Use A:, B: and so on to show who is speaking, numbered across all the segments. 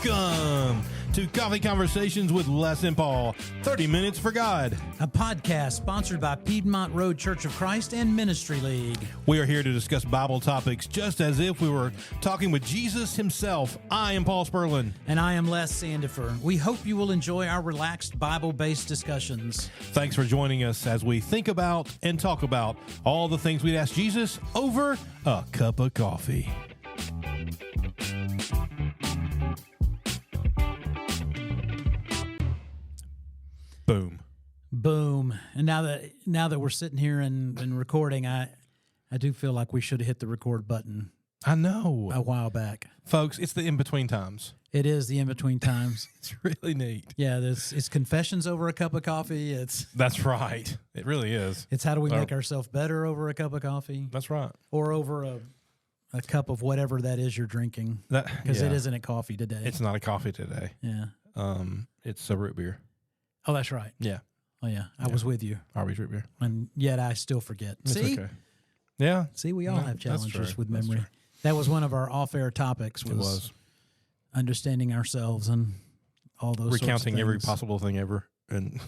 A: Welcome to Coffee Conversations with Les and Paul, 30 Minutes for God.
B: A podcast sponsored by Piedmont Road Church of Christ and Ministry League.
A: We are here to discuss Bible topics just as if we were talking with Jesus himself. I am Paul Spurlin.
B: And I am Les Sandifer. We hope you will enjoy our relaxed Bible-based discussions.
A: Thanks for joining us as we think about and talk about all the things we'd ask Jesus over a cup of coffee. Boom.
B: Boom. And now that we're sitting here and recording, I do feel like we should have hit the record button
A: I know.
B: a while back.
A: Folks, it's the in-between times.
B: It is the in-between times.
A: It's really neat.
B: Yeah, it's confessions over a cup of coffee.
A: That's right. It really is.
B: It's how do we make ourselves better over a cup of coffee?
A: That's right.
B: Or over a cup of whatever that is you're drinking. Because it isn't a coffee today.
A: It's not a coffee today.
B: Yeah.
A: It's a root beer.
B: Oh, that's right.
A: Yeah.
B: Oh, yeah. I was with you.
A: Arby's root beer.
B: And yet I still forget.
A: It's
B: See?
A: okay. Yeah.
B: See, we all have
A: that's
B: challenges
A: true.
B: with
A: That's
B: memory.
A: true.
B: That was one of our off-air topics.
A: It was.
B: Understanding ourselves and all those
A: Recounting
B: sorts of
A: every
B: things.
A: possible thing ever and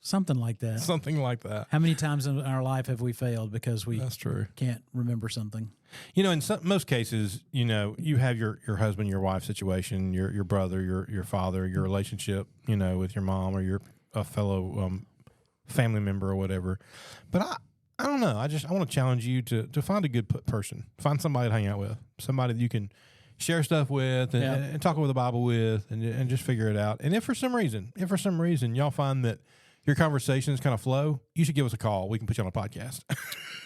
B: Something like that.
A: something like that.
B: How many times in our life have we failed because we
A: That's true.
B: can't remember something?
A: You know, in most cases, you know, you have your husband, your wife situation, your brother, your father, your relationship, you know, with your mom or your fellow family member or whatever. But I don't know. I want to challenge you to find a good person. Find somebody to hang out with, somebody that you can share stuff with and talk over the Bible with and just figure it out. And if for some reason y'all find that your conversations kind of flow, you should give us a call. We can put you on a podcast.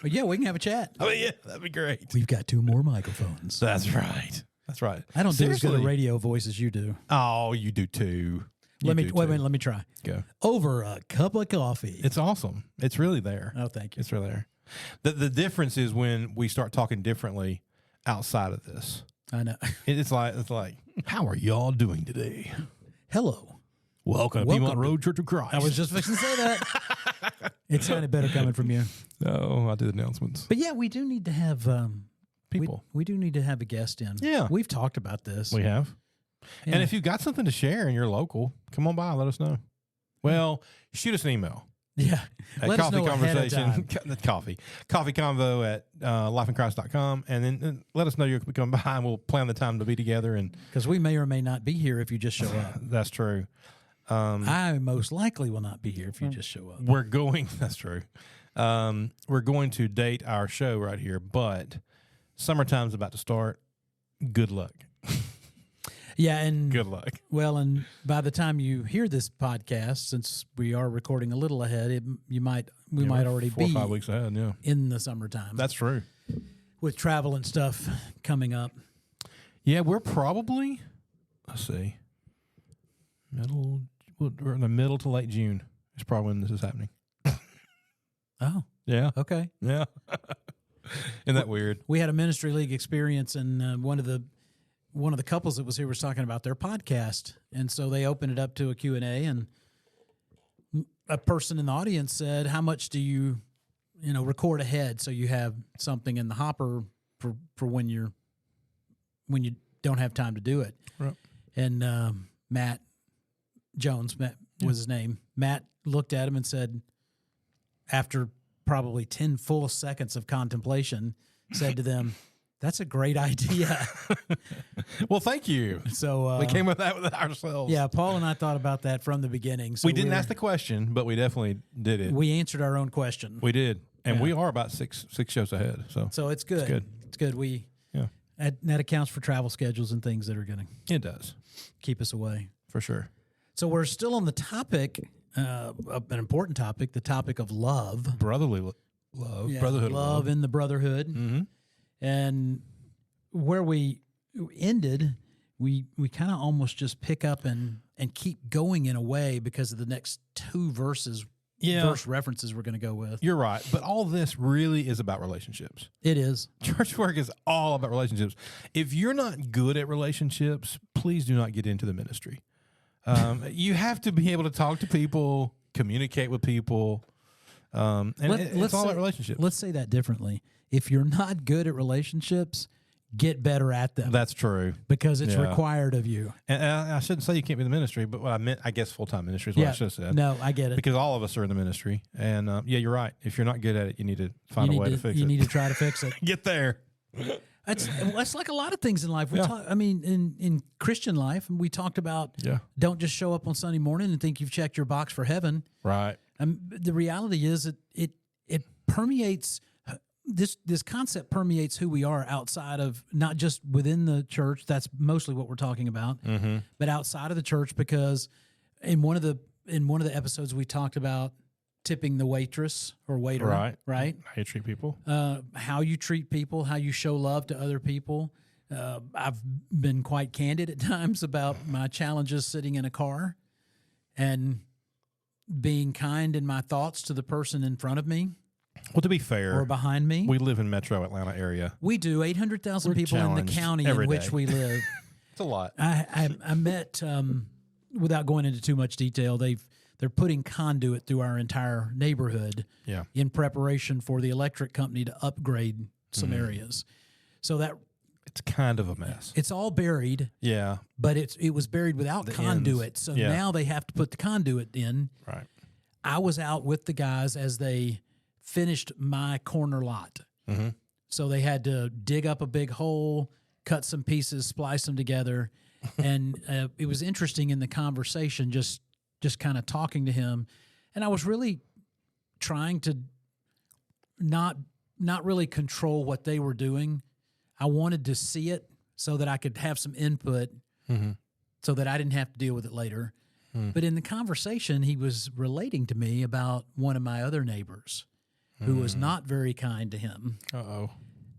B: But yeah, we can have a chat.
A: I mean, yeah, that'd be great.
B: We've got 2 more microphones.
A: That's right. That's right.
B: I don't do as good a
A: Seriously.
B: radio voice as you do.
A: Oh, you do too.
B: Let me try.
A: Go.
B: Over a cup of coffee.
A: It's awesome. It's really there.
B: Oh, thank you.
A: It's really there. The difference is when we start talking differently outside of this.
B: I know.
A: It's like, how are y'all doing today?
B: Hello.
A: Welcome to Piedmont Road Church of Christ.
B: I was just fixing to say that. It sounded better coming from you.
A: No, I did announcements.
B: But yeah, we do need to have
A: People.
B: We do need to have a guest in.
A: Yeah.
B: We've talked about this.
A: We have.
B: Yeah.
A: And if you've got something to share and you're local, come on by. Let us know. Well, shoot us an email.
B: Yeah.
A: At
B: Let us
A: Coffee
B: know ahead of
A: Conversation,
B: time.
A: coffee convo at lifeinchrist.com. And then let us know you're coming by and we'll plan the time to be together. And
B: Because we may or may not be here if you just show up.
A: that's true.
B: I most likely will not be here if you just show up.
A: We're going, that's true. We're going to date our show right here, but summertime's about to start. Good luck.
B: Yeah, and
A: Good luck.
B: well, and by the time you hear this podcast, since we are recording a little ahead, we might already
A: 4 or
B: be
A: 5 weeks ahead. Yeah,
B: in the summertime.
A: that's true.
B: With travel and stuff coming up.
A: Yeah, we're probably, let's see, we're in the middle to late June. Is probably when this is happening.
B: Oh,
A: Yeah,
B: okay.
A: yeah. Isn't that weird?
B: We had a ministry league experience, and one of the couples that was here was talking about their podcast, and so they opened it up to a Q&A, and a person in the audience said, "How much do you record ahead so you have something in the hopper for when you don't have time to do it?"
A: Right.
B: And Matt Jones was his name. Matt looked at him and said, after probably 10 full seconds of contemplation, said to them, "That's a great idea."
A: Well, thank you.
B: So
A: We came with that with ourselves.
B: yeah, Paul and I thought about that from the beginning. So
A: we didn't ask the question, but we definitely did it.
B: We answered our own question.
A: We did, and
B: Yeah.
A: we are about six shows ahead. So
B: So it's good.
A: good.
B: It's good.
A: yeah,
B: That accounts for travel schedules and things that are going to
A: it does
B: keep us away.
A: for sure.
B: So we're still on the topic, an important topic, the topic of love.
A: Brotherly love,
B: Yeah,
A: brotherhood,
B: love in the brotherhood.
A: Mm-hmm.
B: And where we ended, we kind of almost just pick up and keep going in a way because of the next 2 verse references we're going to go with.
A: You're right, but all this really is about relationships.
B: It is.
A: Church work is all about relationships. If you're not good at relationships, please do not get into the ministry. You have to be able to talk to people, communicate with people, and it's all about relationships.
B: Let's say that differently. If you're not good at relationships, get better at them
A: That's true.
B: because it's
A: Yeah.
B: required of you.
A: And I shouldn't say you can't be in the ministry, but what I meant, I guess, full-time ministry is what I should have said.
B: No, I get it.
A: Because all of us are in the ministry. And yeah, you're right. If you're not good at it, you need to find a way to fix
B: you
A: it.
B: need to try to fix it.
A: Get there.
B: That's like a lot of things in life.
A: Yeah.
B: I mean, in Christian life, we talked about
A: Yeah.
B: don't just show up on Sunday morning and think you've checked your box for heaven.
A: Right.
B: The reality is it permeates. This concept permeates who we are outside of, not just within the church. That's mostly what we're talking about, but outside of the church. Because in one of the episodes we talked about tipping the waitress or waiter, right?
A: How you treat people.
B: How you treat people, how you show love to other people. I've been quite candid at times about my challenges sitting in a car and being kind in my thoughts to the person in front of me
A: Well, to be fair,
B: or behind me.
A: we live in Metro Atlanta area.
B: We do 800,000
A: We're
B: people in the
A: challenged
B: county in
A: every
B: which
A: day.
B: we live.
A: It's a lot.
B: I met, without going into too much detail, they're putting conduit through our entire neighborhood
A: Yeah.
B: in preparation for the electric company to upgrade some areas. So that
A: It's kind of a mess.
B: it's all buried,
A: Yeah.
B: but it was buried without
A: The
B: conduit.
A: ends.
B: So
A: Yeah.
B: now they have to put the conduit in.
A: Right.
B: I was out with the guys as they finished my corner lot.
A: Mhm.
B: So they had to dig up a big hole, cut some pieces, splice them together. And it was interesting in the conversation, just kind of talking to him. And I was really trying to not really control what they were doing. I wanted to see it so that I could have some input so that I didn't have to deal with it later. But in the conversation, he was relating to me about one of my other neighbors who was not very kind to him.
A: Uh-oh.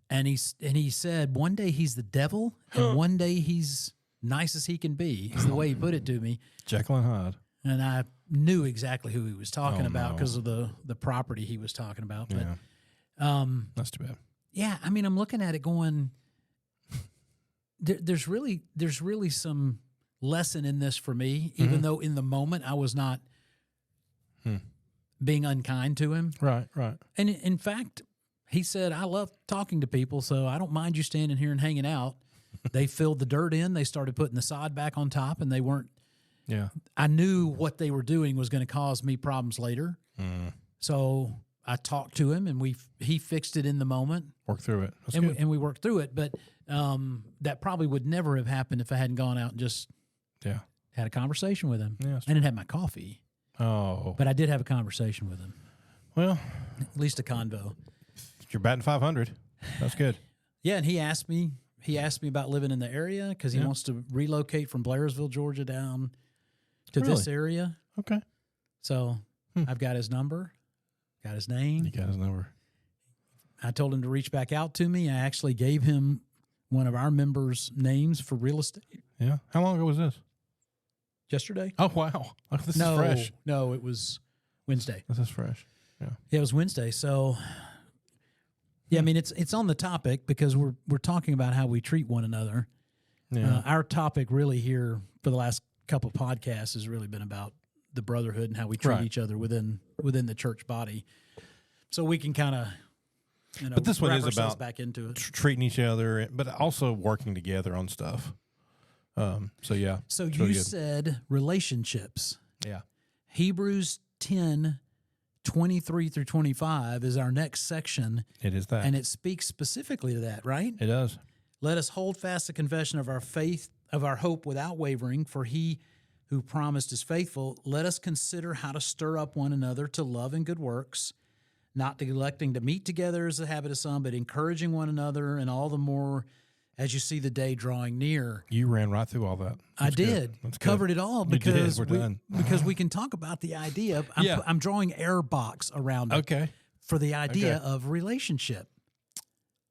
B: And he said one day he's the devil and one day he's nice as he can be, is the way he put it to me.
A: Jekyll and Hyde.
B: And I knew exactly who he was talking
A: Oh,
B: about
A: no.
B: because of the property he was talking about. But
A: Yeah. That's too bad.
B: yeah, I mean, I'm looking at it going, there's really some lesson in this for me, even though in the moment I was not being unkind to him.
A: Right, right.
B: And in fact, he said, I love talking to people, so I don't mind you standing here and hanging out. They filled the dirt in. They started putting the sod back on top, and they weren't.
A: Yeah.
B: I knew what they were doing was going to cause me problems later. So I talked to him, and he fixed it in the moment,
A: Work through it. That's
B: and
A: good.
B: we worked through it. But that probably would never have happened if I hadn't gone out and just
A: Yeah.
B: had a conversation with him.
A: Yeah, that's
B: I didn't have my coffee,
A: Oh.
B: but I did have a conversation with him,
A: Well,
B: at least a convo.
A: you're batting 500. That's good.
B: Yeah, and he asked me about living in the area because he
A: Yeah.
B: wants to relocate from Blairsville, Georgia, down to this area.
A: Okay.
B: So I've got his number, got his name.
A: You got his number.
B: I told him to reach back out to me. I actually gave him one of our members' names for real estate
A: Yeah. How long ago was this?
B: yesterday.
A: Oh, wow. This
B: no,
A: is fresh.
B: no, it was Wednesday.
A: This is fresh. Yeah.
B: Yeah, it was Wednesday. So, yeah, I mean, it's on the topic because we're talking about how we treat one another.
A: Yeah.
B: Our topic really here for the last couple of podcasts has really been about the brotherhood and how we treat
A: Right.
B: each other within the church body. So we can kind of,
A: But this one
B: wrap
A: is
B: ourselves
A: about
B: back into it.
A: Treating each other, but also working together on stuff. So yeah.
B: So
A: it's
B: you
A: really good.
B: said relationships.
A: Yeah.
B: Hebrews 10:23 through 25 is our next section,
A: It is that.
B: and it speaks specifically to that, right?
A: It does.
B: Let us hold fast the confession of our faith, of our hope without wavering, for he who promised is faithful. Let us consider how to stir up one another to love and good works, not neglecting to meet together as the habit of some, but encouraging one another, and all the more as you see the day drawing near.
A: You ran right through all that.
B: I
A: That's good.
B: did.
A: That's good.
B: Covered it all
A: We did.
B: because
A: We're done.
B: because we can talk about the idea of I'm drawing air box around it
A: Okay.
B: for the idea
A: Okay.
B: of relationship.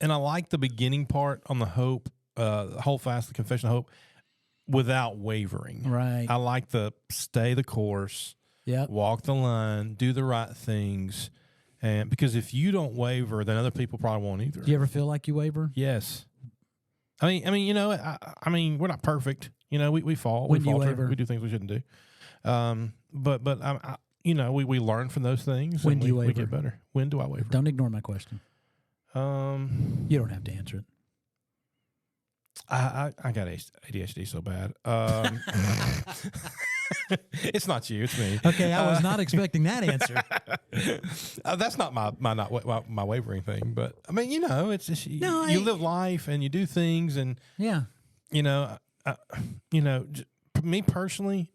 A: And I like the beginning part on the hope, hold fast the confession of hope without wavering.
B: Right.
A: I like the stay the course,
B: Yep.
A: walk the line, do the right things. And because if you don't waver, then other people probably won't either.
B: Do you ever feel like you waver?
A: Yes. I mean, you know, I mean, we're not perfect. You know, we fall.
B: When
A: we
B: do you
A: falter.
B: waver?
A: We do things we shouldn't do. But you know, we learn from those things.
B: When
A: and
B: do you
A: we
B: waver?
A: get better. When do I waver?
B: Don't ignore my question.
A: Um,
B: You don't have to answer it.
A: I got ADHD so bad. It's not you, it's me.
B: Okay, I was not expecting that answer.
A: That's not my wavering thing, but I mean, it's just
B: No,
A: you live life and you do things, and
B: Yeah.
A: Me personally,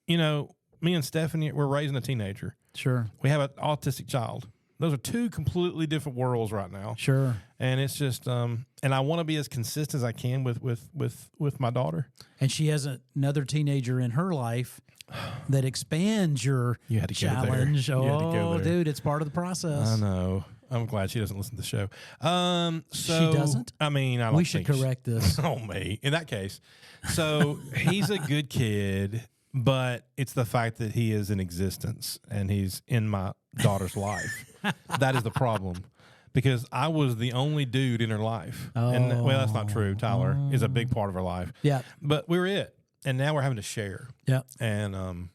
A: me and Stephanie, we're raising a teenager.
B: Sure.
A: We have an autistic child. Those are two completely different worlds right now.
B: Sure.
A: And it's just, and I want to be as consistent as I can with my daughter.
B: And she has another teenager in her life that expands your
A: You had to go there.
B: challenge.
A: You had to go
B: Oh,
A: there.
B: dude, it's part of the process.
A: I know. I'm glad she doesn't listen to the show. So
B: She doesn't?
A: I mean, I don't
B: We should
A: think
B: correct this.
A: Oh, me. In that case. So he's a good kid, but it's the fact that he is in existence and he's in my daughter's life. That is the problem. Because I was the only dude in her life. And well, that's not true. Tyler is a big part of her life.
B: Yeah.
A: But we were it. And now we're having to share.
B: Yeah.
A: And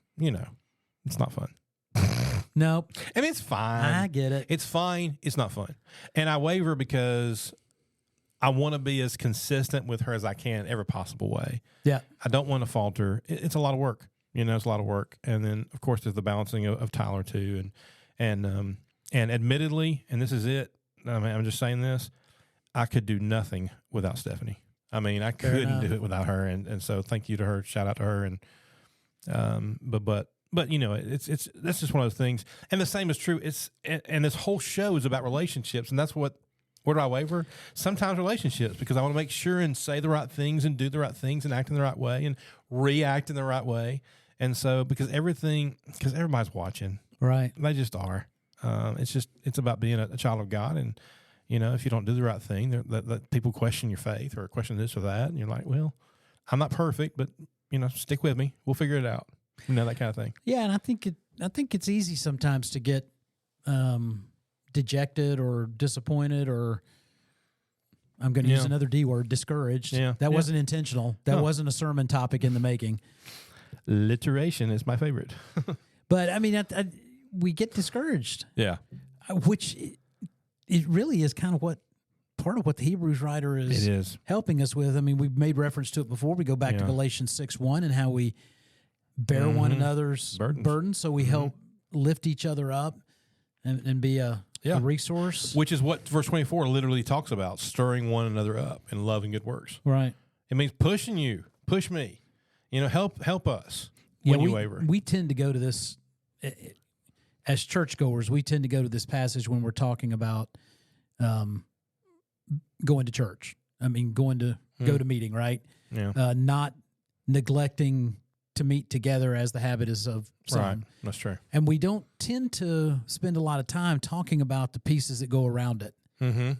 A: it's not fun.
B: Nope.
A: I mean, it's fine.
B: I get it.
A: It's fine. It's not fun. And I waver because I want to be as consistent with her as I can every possible way.
B: Yeah.
A: I don't want to falter. It's a lot of work. It's a lot of work. And then, of course, there's the balancing of Tyler, too. And admittedly, and this is it, I mean, I'm just saying this, I could do nothing without Stephanie. I mean, I couldn't do it without her. And so thank you to her. Shout out to her. And But it's that's just one of those things. And the same is true. And this whole show is about relationships, and that's where do I waver? Sometimes relationships, because I want to make sure and say the right things and do the right things and act in the right way and react in the right way. And so because everybody's watching,
B: Right.
A: they just are. It's about being a child of God, and if you don't do the right thing, that people question your faith or question this or that, and you're like, well, I'm not perfect, but stick with me. We'll figure it out. That kind of thing.
B: Yeah, and I think it's easy sometimes to get dejected or disappointed, or I'm going to use another D word, discouraged.
A: Yeah.
B: That wasn't intentional. That wasn't a sermon topic in the making.
A: Alliteration is my favorite.
B: But I mean, we get discouraged,
A: Yeah.
B: which it really is kind of part of what the Hebrews writer
A: It is.
B: helping us with. I mean, we've made reference to it before. We go back to Galatians 6:1 and how we bear one another's burdens, so we help lift each other up and be a resource.
A: Which is what verse 24 literally talks about, stirring one another up in love and good works.
B: Right.
A: It means pushing you, push me. Help us when you waver.
B: We tend to go to this, as churchgoers, we tend to go to this passage when we're talking about going to church. I mean, go to meeting, right?
A: Yeah.
B: Not neglecting to meet together as the habit is of some.
A: Right. That's true.
B: And we don't tend to spend a lot of time talking about the pieces that go around it,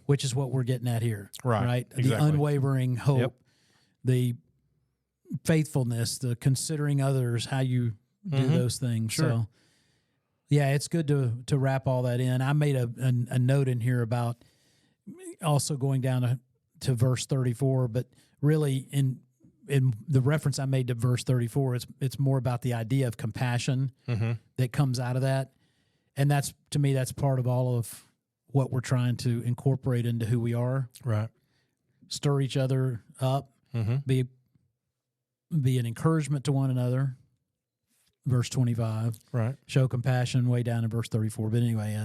B: which is what we're getting at here.
A: Right.
B: The
A: Exactly.
B: unwavering hope, the faithfulness, the considering others, how you do those things.
A: Sure.
B: So, yeah, it's good to wrap all that in. I made a note in here about also going down to verse 34, but really in the reference I made to verse 34, it's more about the idea of compassion that comes out of that. And that's, to me, that's part of all of what we're trying to incorporate into who we are.
A: Right.
B: Stir each other up, be an encouragement to one another. Verse 25.
A: Right.
B: Show compassion way down in verse 34. But anyway,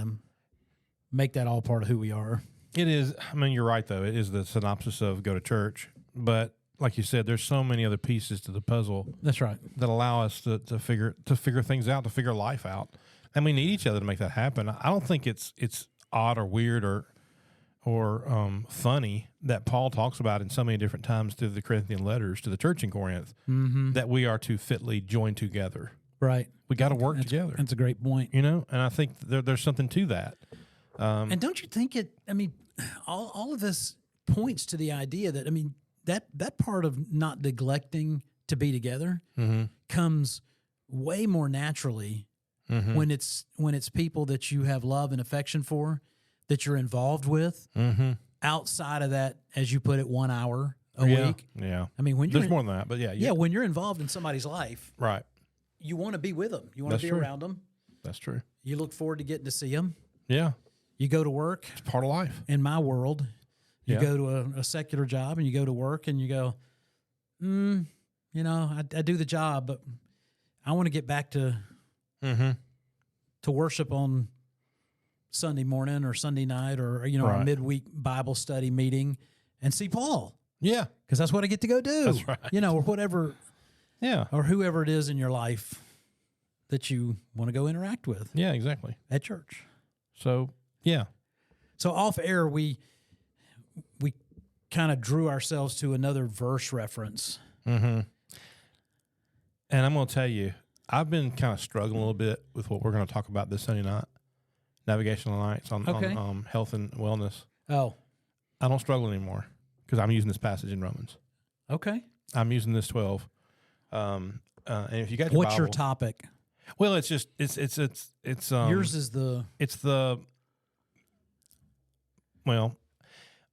B: make that all part of who we are.
A: It is. I mean, you're right, though. It is the synopsis of go to church. But like you said, there's so many other pieces to the puzzle
B: That's right.
A: that allow us to figure things out, to figure life out. And we need each other to make that happen. I don't think it's odd or weird or funny that Paul talks about in so many different times through the Corinthian letters to the church in Corinth that we are to fitly join together.
B: Right.
A: We got to work together.
B: That's a great point.
A: And I think there's something to that.
B: And don't you think all of this points to the idea that, I mean, that part of not neglecting to be together comes way more naturally when it's people that you have love and affection for, that you're involved with, outside of that, as you put it, 1 hour a week.
A: Yeah.
B: I mean, when you're
A: There's more than that, but yeah.
B: when you're involved in somebody's life,
A: Right.
B: you want to be with them. You want
A: That's
B: to be
A: true.
B: around them.
A: That's true.
B: You look forward to getting to see them.
A: Yeah.
B: You go to work.
A: It's part of life.
B: In my world, You
A: Yeah.
B: go to a secular job and you go to work and you go, I do the job, but I want to get back to worship on Sunday morning or Sunday night or, a
A: Right.
B: midweek Bible study meeting and see Paul.
A: Yeah.
B: Because that's what I get to go do.
A: That's right.
B: Or whatever,
A: Yeah.
B: or whoever it is in your life that you want to go interact with
A: Yeah, exactly.
B: at church.
A: So, yeah.
B: So off air, we kind of drew ourselves to another verse reference.
A: And I'm going to tell you, I've been kind of struggling a little bit with what we're going to talk about this Sunday night, Navigational Nights on health and wellness.
B: Oh,
A: I don't struggle anymore because I'm using this passage in Romans.
B: okay.
A: I'm using this 12. And if you got your
B: What's your
A: Bible-
B: topic?
A: Well, it's just it's
B: Yours is the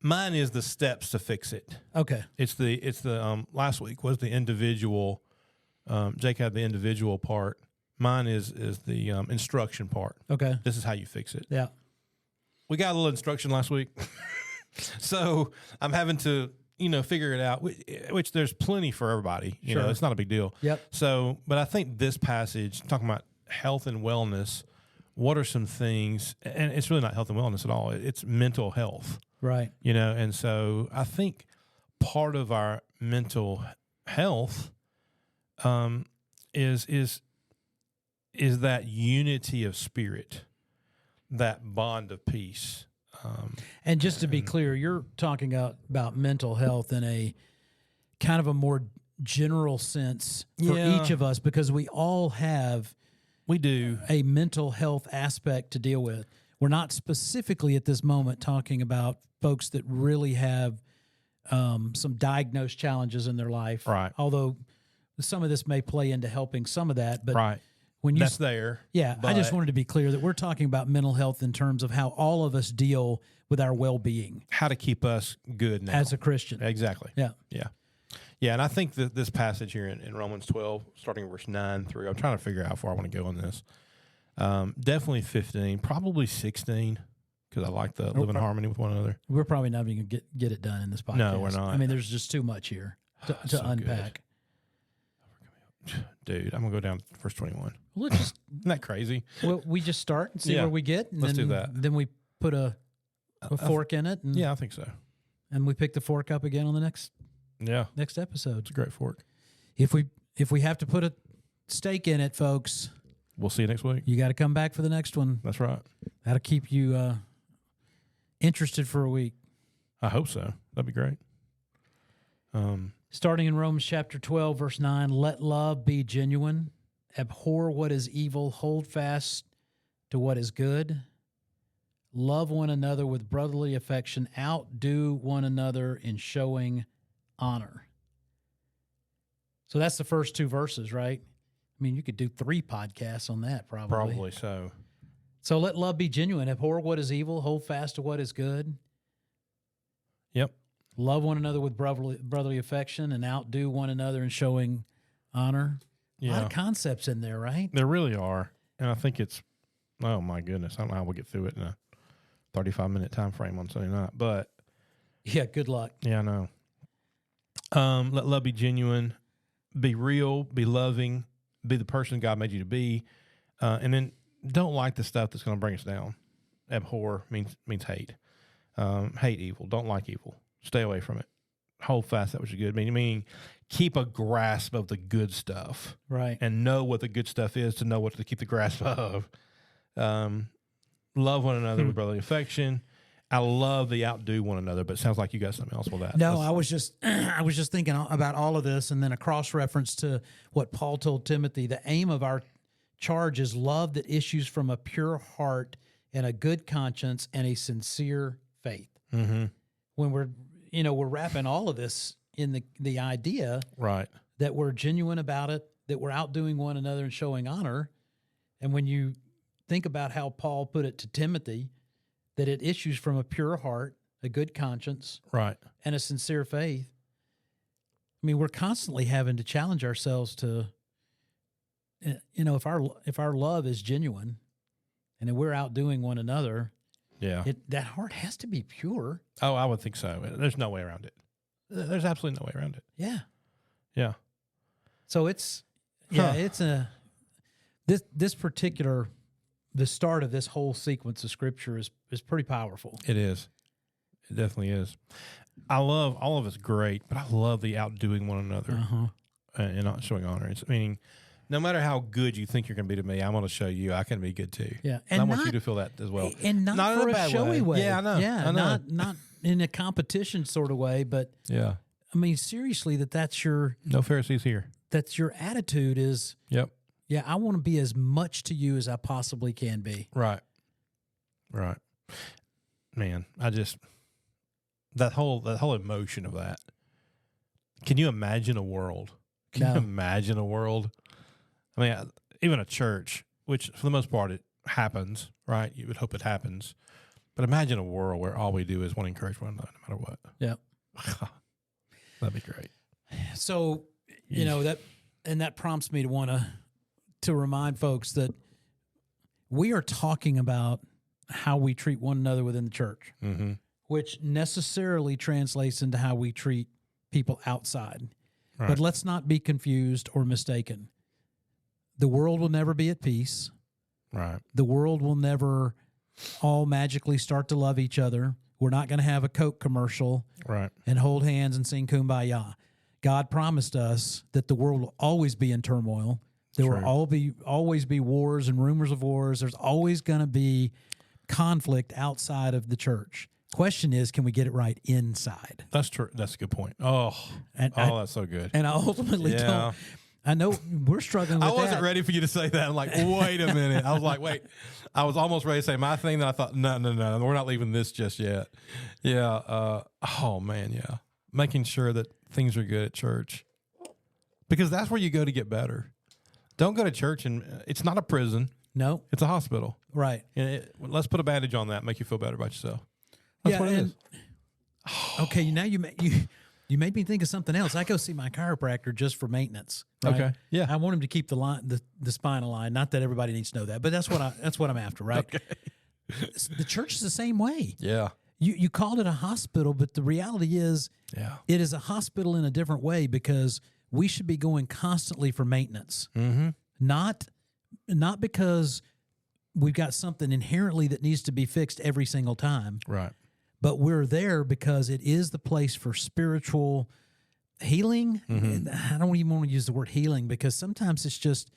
A: mine is the steps to fix it.
B: okay.
A: It's the last week was the individual. Jake had the individual part. Mine is the instruction part.
B: Okay.
A: This is how you fix it.
B: Yeah.
A: We got a little instruction last week, so I'm having to figure it out. Which there's plenty for everybody. You know,
B: Sure.
A: it's not a big deal.
B: Yep.
A: So, but I think this passage talking about health and wellness. What are some things? And it's really not health and wellness at all. It's mental health.
B: Right.
A: And so I think part of our mental health is that unity of spirit, that bond of peace.
B: And just to be clear, you're talking about mental health in a kind of a more general sense for
A: Yeah.
B: each of us, because we all have
A: We do.
B: a mental health aspect to deal with. We're not specifically at this moment talking about folks that really have some diagnosed challenges in their life.
A: Right.
B: Although some of this may play into helping some of that. But
A: Right.
B: when you
A: That's there.
B: Yeah, I just
A: but
B: wanted to be clear that we're talking about mental health in terms of how all of us deal with our well-being
A: how to keep us good now.
B: as a Christian.
A: Exactly.
B: Yeah.
A: Yeah. Yeah. And I think that this passage here in Romans 12, starting in verse 9 through, I'm trying to figure out how far I want to go on this. Definitely 15, probably 16, because I like to live in harmony with one another.
B: We're probably not even going to get it done in this podcast.
A: No, we're not.
B: I mean, there's just too much here to
A: So
B: unpack.
A: Dude, I'm going to go down to verse 21.
B: Well, let's just
A: Isn't that crazy?
B: we just start and see
A: Yeah.
B: where we get, and
A: Let's
B: then,
A: do that.
B: Then we put a fork in it, and
A: Yeah, I think so.
B: and we pick the fork up again on the next
A: Yeah.
B: episode.
A: It's a great fork.
B: If we have to put a stake in it, folks,
A: We'll see you next week.
B: you got to come back for the next one.
A: That's right.
B: That'll keep you interested for a week.
A: I hope so. That'd be great.
B: Starting in Romans chapter 12, verse 9, let love be genuine, abhor what is evil, hold fast to what is good, love one another with brotherly affection, outdo one another in showing honor. So that's the first two verses, right? I mean, you could do 3 podcasts on that probably.
A: Probably so.
B: So let love be genuine, abhor what is evil, hold fast to what is good.
A: Yep.
B: Love one another with brotherly affection and outdo one another in showing honor. A lot
A: Yeah.
B: of concepts in there, right?
A: There really are. And I think it's, oh my goodness, I don't know how we'll get through it in a 35-minute time frame on Sunday night. But
B: Yeah, good luck.
A: yeah, I know. Let love be genuine, be real, be loving, be the person God made you to be. And then don't like the stuff that's going to bring us down. Abhor means hate. Hate evil. Don't like evil. Stay away from it. Hold fast that which is good. Meaning keep a grasp of the good stuff
B: Right.
A: and know what the good stuff is to know what to keep the grasp of. Love one another with brotherly affection. I love the outdo one another, but it sounds like you got something else with that.
B: No, I was just thinking about all of this, and then a cross reference to what Paul told Timothy. The aim of our charge is love that issues from a pure heart and a good conscience and a sincere faith.
A: Mm-hmm.
B: When we're wrapping all of this in the idea
A: Right.
B: that we're genuine about it, that we're outdoing one another and showing honor. And when you think about how Paul put it to Timothy, that it issues from a pure heart, a good conscience,
A: Right.
B: and a sincere faith. I mean, we're constantly having to challenge ourselves to, if our love is genuine and that we're outdoing one another,
A: Yeah.
B: That heart has to be pure.
A: Oh, I would think so. There's no way around it. There's absolutely no way around it.
B: Yeah.
A: Yeah.
B: So it's this particular the start of this whole sequence of scripture is pretty powerful.
A: It is. It definitely is. I love all of it's great, but I love the outdoing one another and not showing honor. It's meaning, no matter how good you think you're going to be to me, I'm going to show you I can be good too.
B: Yeah,
A: and I want you to feel that as well,
B: and not
A: in
B: for
A: a
B: a
A: bad
B: showy way.
A: Yeah, I know.
B: Yeah,
A: I know.
B: not in a competition sort of way, but
A: Yeah.
B: I mean seriously that's your
A: No Pharisees here.
B: attitude is.
A: Yep.
B: Yeah, I want to be as much to you as I possibly can be.
A: Right. Right. Man, I just that whole emotion of that. Can you imagine a world? Can
B: No.
A: you imagine a world? I mean, even a church, which for the most part it happens, right? You would hope it happens. But imagine a world where all we do is want to encourage one another no matter what.
B: Yeah.
A: That'd be great.
B: So, that prompts me to want to remind folks that we are talking about how we treat one another within the church,
A: Mm-hmm.
B: which necessarily translates into how we treat people outside.
A: Right.
B: But let's not be confused or mistaken. The world will never be at peace.
A: Right.
B: The world will never all magically start to love each other. We're not going to have a Coke commercial
A: Right.
B: and hold hands and sing Kumbaya. God promised us that the world will always be in turmoil. There
A: True.
B: will always be wars and rumors of wars. There's always going to be conflict outside of the church. Question is, can we get it right inside?
A: That's true. That's a good point. Oh,
B: And
A: that's so good.
B: And I ultimately
A: Yeah.
B: don't. I know we're struggling with
A: I wasn't
B: that.
A: ready for you to say that. I'm like, wait a minute. I was like, wait. I was almost ready to say my thing. Then I thought, no, we're not leaving this just yet. Yeah. Oh man. Yeah. Making sure that things are good at church, because that's where you go to get better. Don't go to church and it's not a prison.
B: No,
A: It's a hospital.
B: right.
A: And let's put a bandage on that. Make you feel better about yourself. That's what it is.
B: Okay, now you made me think of something else. I go see my chiropractor just for maintenance. Right?
A: Okay. Yeah.
B: I want him to keep the line, the spine aligned. Not that everybody needs to know that, but that's what I'm after, right?
A: Okay.
B: The church is the same way.
A: Yeah.
B: You called it a hospital, but the reality is
A: Yeah.
B: it is a hospital in a different way, because we should be going constantly for maintenance.
A: Mm-hmm.
B: Not because we've got something inherently that needs to be fixed every single time,
A: Right.
B: but we're there because it is the place for spiritual healing.
A: Mm-hmm.
B: I don't even want to use the word healing, because sometimes it's just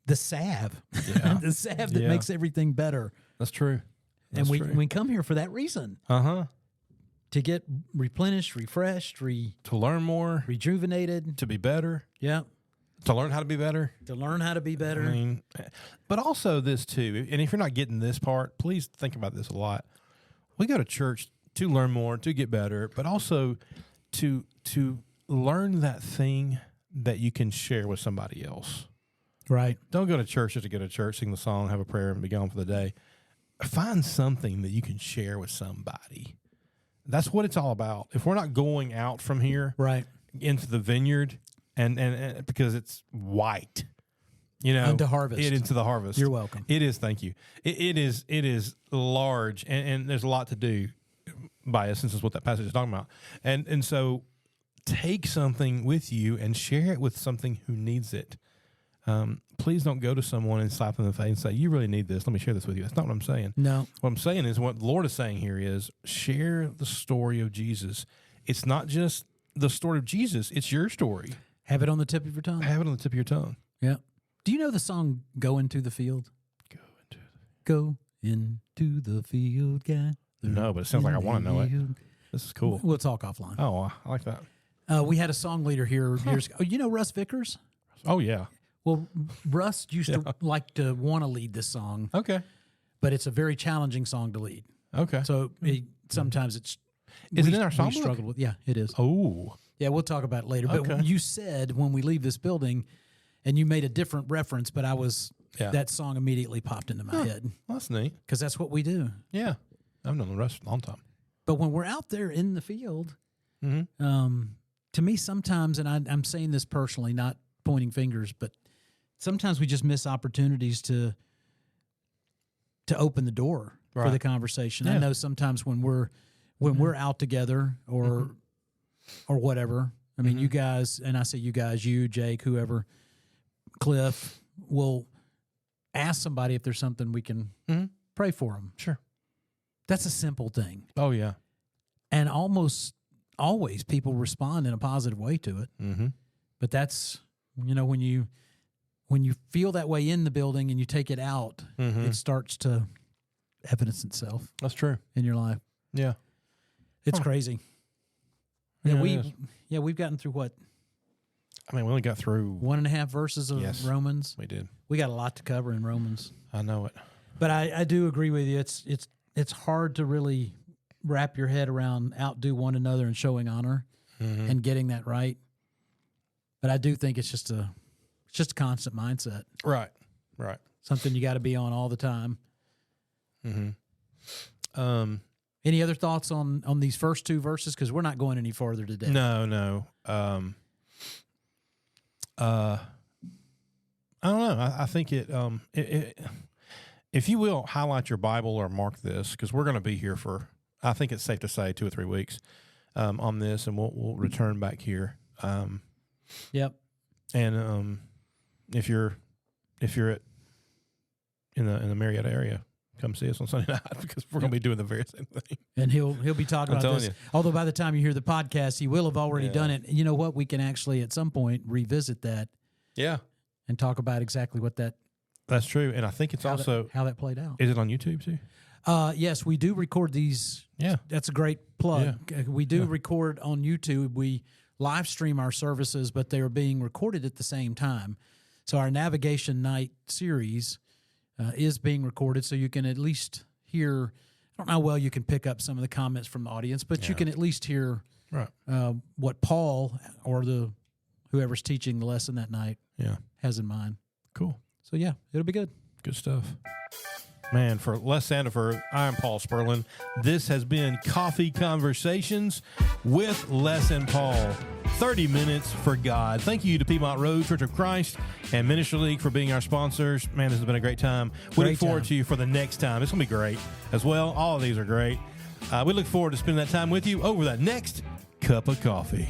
B: the salve,
A: Yeah.
B: the salve that
A: Yeah.
B: makes everything better.
A: That's true.
B: And
A: That's
B: we
A: true.
B: we come here for that reason,
A: Uh-huh.
B: to get replenished, refreshed,
A: To learn more,
B: rejuvenated.
A: to be better,
B: Yeah,
A: to learn how to be better.
B: to learn how to be better.
A: I mean, but also this too. And if you're not getting this part, please think about this a lot. We go to church to learn more, to get better, but also to learn that thing that you can share with somebody else.
B: Right.
A: Don't go to church just to go to church, sing the song, have a prayer, and be gone for the day. Find something that you can share with somebody. That's what it's all about. If we're not going out from here
B: Right.
A: into the vineyard, and because it's white,
B: Unto harvest.
A: it into the harvest.
B: You're welcome.
A: It is. Thank you. It is large, and there's a lot to do by essence is what that passage is talking about. And so take something with you and share it with something who needs it. Please don't go to someone and slap them in the face and say, you really need this. Let me share this with you. That's not what I'm saying.
B: No.
A: What I'm saying is what the Lord is saying here is share the story of Jesus. It's not just the story of Jesus. It's your story.
B: Have it on the tip of your tongue.
A: Have it on the tip of your tongue.
B: Yeah. Do you know the song "Go Into the Field"? Go into the field, guy.
A: No, but it sounds like I want to know it. This is cool.
B: We'll talk offline.
A: Oh, I like that.
B: We had a song leader here years ago. You know Russ Vickers?
A: Oh, yeah.
B: Well, Russ used to like to want to lead this song,
A: Okay.
B: but it's a very challenging song to lead.
A: Okay.
B: So sometimes it's.
A: Is it in our
B: we
A: songbook?
B: struggled with. Yeah, it is.
A: Oh.
B: Yeah, we'll talk about it later. But
A: Okay.
B: you said when we leave this building, and you made a different reference, but that song immediately popped into my head,
A: Well, that's neat.
B: because that's what we do.
A: Yeah. I've known the rest a long time.
B: But when we're out there in the field,
A: Mm-hmm.
B: to me sometimes, and I'm saying this personally, not pointing fingers, but sometimes we just miss opportunities to to open the door for the conversation. I know sometimes when we're out together or whatever, I mean, you guys, and I say you guys, you, Jake, whoever, Cliff, will ask somebody if there's something we can pray for them.
A: Sure.
B: That's a simple thing.
A: Oh, yeah.
B: And almost always people respond in a positive way to it.
A: Mm-hmm.
B: But that's, when you feel that way in the building and you take it out, it starts to evidence itself.
A: That's true.
B: In your life.
A: Yeah.
B: It's crazy.
A: Yeah,
B: we've gotten through what?
A: I mean, we only got through
B: 1.5 verses of Romans.
A: We did.
B: We got a lot to cover in Romans.
A: I know it.
B: But I do agree with you. It's hard to really wrap your head around outdo one another and showing honor and getting that right. But I do think it's just a constant mindset.
A: Right.
B: Something you got to be on all the time.
A: Mm-hmm.
B: Any other thoughts on these first 2 verses? Because we're not going any farther today.
A: No. I don't know. I think it if you will highlight your Bible or mark this, because we're going to be here for, I think it's safe to say, 2 or 3 weeks on this, and we'll return back here.
B: Yep.
A: And if you're in the Marietta area, come see us on Sunday night, because we're going to be doing the very same thing.
B: And he'll be talking about this. Although by the time you hear the podcast, he will have already done it. You know what? We can actually at some point revisit that.
A: Yeah.
B: And talk about exactly what
A: that's true. And I think it's also
B: how that played out.
A: Is it on YouTube too?
B: Yes, we do record these.
A: Yeah.
B: That's a great plug. Yeah. We do record on YouTube. We live stream our services, but they are being recorded at the same time. So our Navigation Night series is being recorded, so you can at least hear. I don't know how well you can pick up some of the comments from the audience, but you can at least hear what Paul or whoever's teaching the lesson that night has in mind.
A: Cool.
B: So it'll be good.
A: Good stuff. Man, for Les Sandifer, I'm Paul Sperlin. This has been Coffee Conversations with Les and Paul. 30 minutes for God. Thank you to Piedmont Road Church of Christ and Ministry League for being our sponsors. Man, this has been a great time. We look forward to you for the next time. It's going to be great as well. All of these are great. We look forward to spending that time with you over that next cup of coffee.